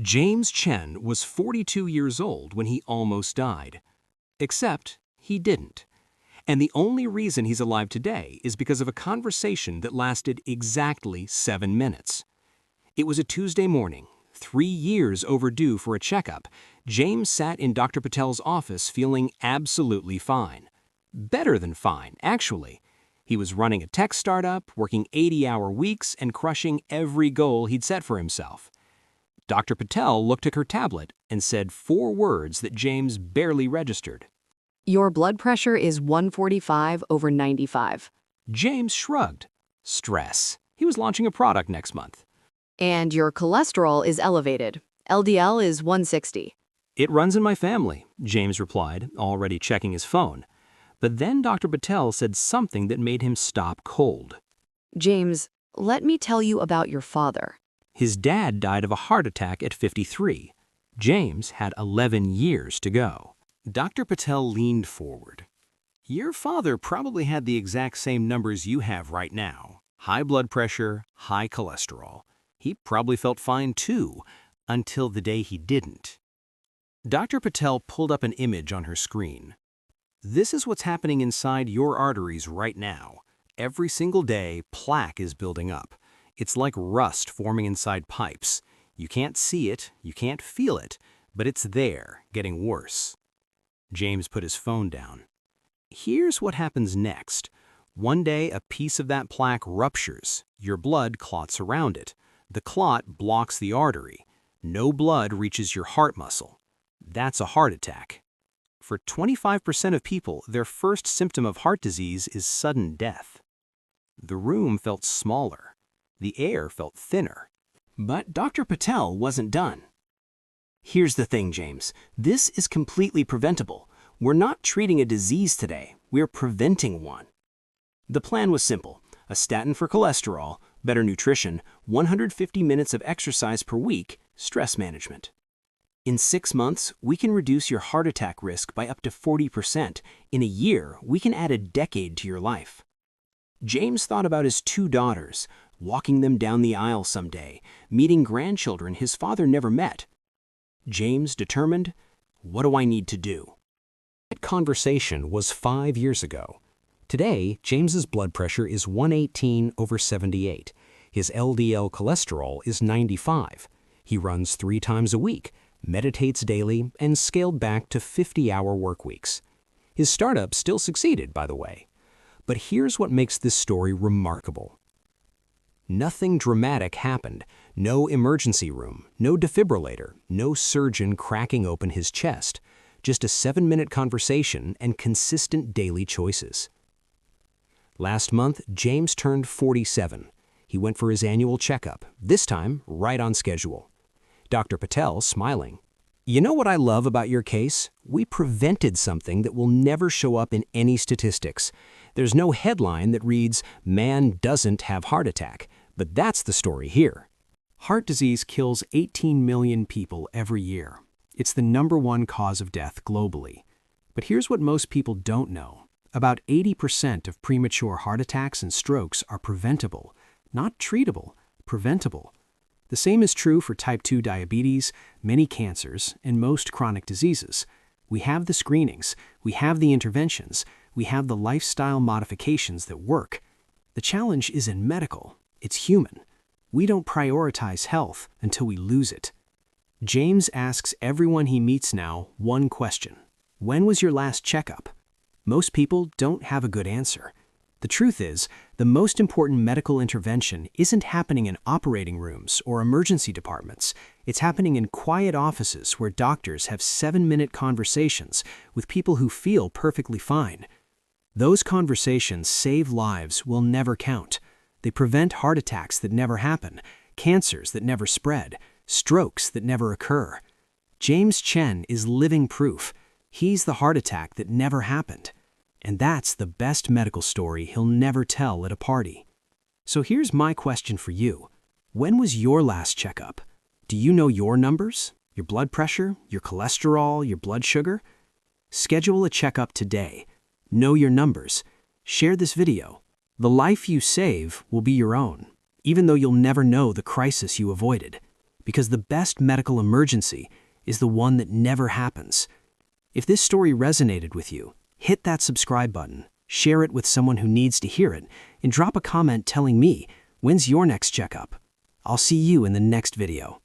James Chen was 42 years old when he almost died. Except he didn't. And the only reason he's alive today is because of a conversation that lasted exactly 7 minutes. It was a Tuesday morning, 3 years overdue for a checkup. James sat in Dr. Patel's office feeling absolutely fine. Better than fine, actually. He was running a tech startup, working 80-hour weeks, and crushing every goal he'd set for himself. Dr. Patel looked at her tablet and said 4 words that James barely registered. Your blood pressure is 145/95. James shrugged. Stress. He was launching a product next month. And your cholesterol is elevated. LDL is 160. It runs in my family, James replied, already checking his phone. But then Dr. Patel said something that made him stop cold. James, let me tell you about your father. His dad died of a heart attack at 53. James had 11 years to go. Dr. Patel leaned forward. Your father probably had the exact same numbers you have right now. High blood pressure, high cholesterol. He probably felt fine too, until the day he didn't. Dr. Patel pulled up an image on her screen. This is what's happening inside your arteries right now. Every single day, plaque is building up. It's like rust forming inside pipes. You can't see it, you can't feel it, but it's there, getting worse. James put his phone down. Here's what happens next. One day, a piece of that plaque ruptures. Your blood clots around it. The clot blocks the artery. No blood reaches your heart muscle. That's a heart attack. For 25% of people, their first symptom of heart disease is sudden death. The room felt smaller. The air felt thinner. But Dr. Patel wasn't done. Here's the thing, James. This is completely preventable. We're not treating a disease today. We're preventing one. The plan was simple. A statin for cholesterol, better nutrition, 150 minutes of exercise per week, stress management. In 6 months, we can reduce your heart attack risk by up to 40%. In a year, we can add a decade to your life. James thought about his 2 daughters, walking them down the aisle someday, meeting grandchildren his father never met. James determined, what do I need to do? That conversation was 5 years ago. Today, James's blood pressure is 118/78. His LDL cholesterol is 95. He runs 3 times a week, meditates daily, and scaled back to 50-hour work weeks. His startup still succeeded, by the way. But here's what makes this story remarkable. Nothing dramatic happened. No emergency room, no defibrillator, no surgeon cracking open his chest. Just a 7-minute conversation and consistent daily choices. Last month, James turned 47. He went for his annual checkup, this time right on schedule. Dr. Patel smiling. You know what I love about your case? We prevented something that will never show up in any statistics. There's no headline that reads, "Man doesn't have heart attack," but that's the story here. Heart disease kills 18 million people every year. It's the #1 cause of death globally. But here's what most people don't know. About 80% of premature heart attacks and strokes are preventable, not treatable, preventable. The same is true for type 2 diabetes, many cancers, and most chronic diseases. We have the screenings, we have the interventions, we have the lifestyle modifications that work. The challenge isn't medical, it's human. We don't prioritize health until we lose it. James asks everyone he meets now one question. When was your last checkup? Most people don't have a good answer. The truth is, the most important medical intervention isn't happening in operating rooms or emergency departments. It's happening in quiet offices where doctors have 7-minute conversations with people who feel perfectly fine. Those conversations save lives will never count. They prevent heart attacks that never happen, cancers that never spread, strokes that never occur. James Chen is living proof. He's the heart attack that never happened. And that's the best medical story he'll never tell at a party. So here's my question for you. When was your last checkup? Do you know your numbers? Your blood pressure? Your cholesterol? Your blood sugar? Schedule a checkup today. Know your numbers. Share this video. The life you save will be your own, even though you'll never know the crisis you avoided. because the best medical emergency is the one that never happens. If this story resonated with you, hit that subscribe button, share it with someone who needs to hear it, and drop a comment telling me, when's your next checkup? I'll see you in the next video.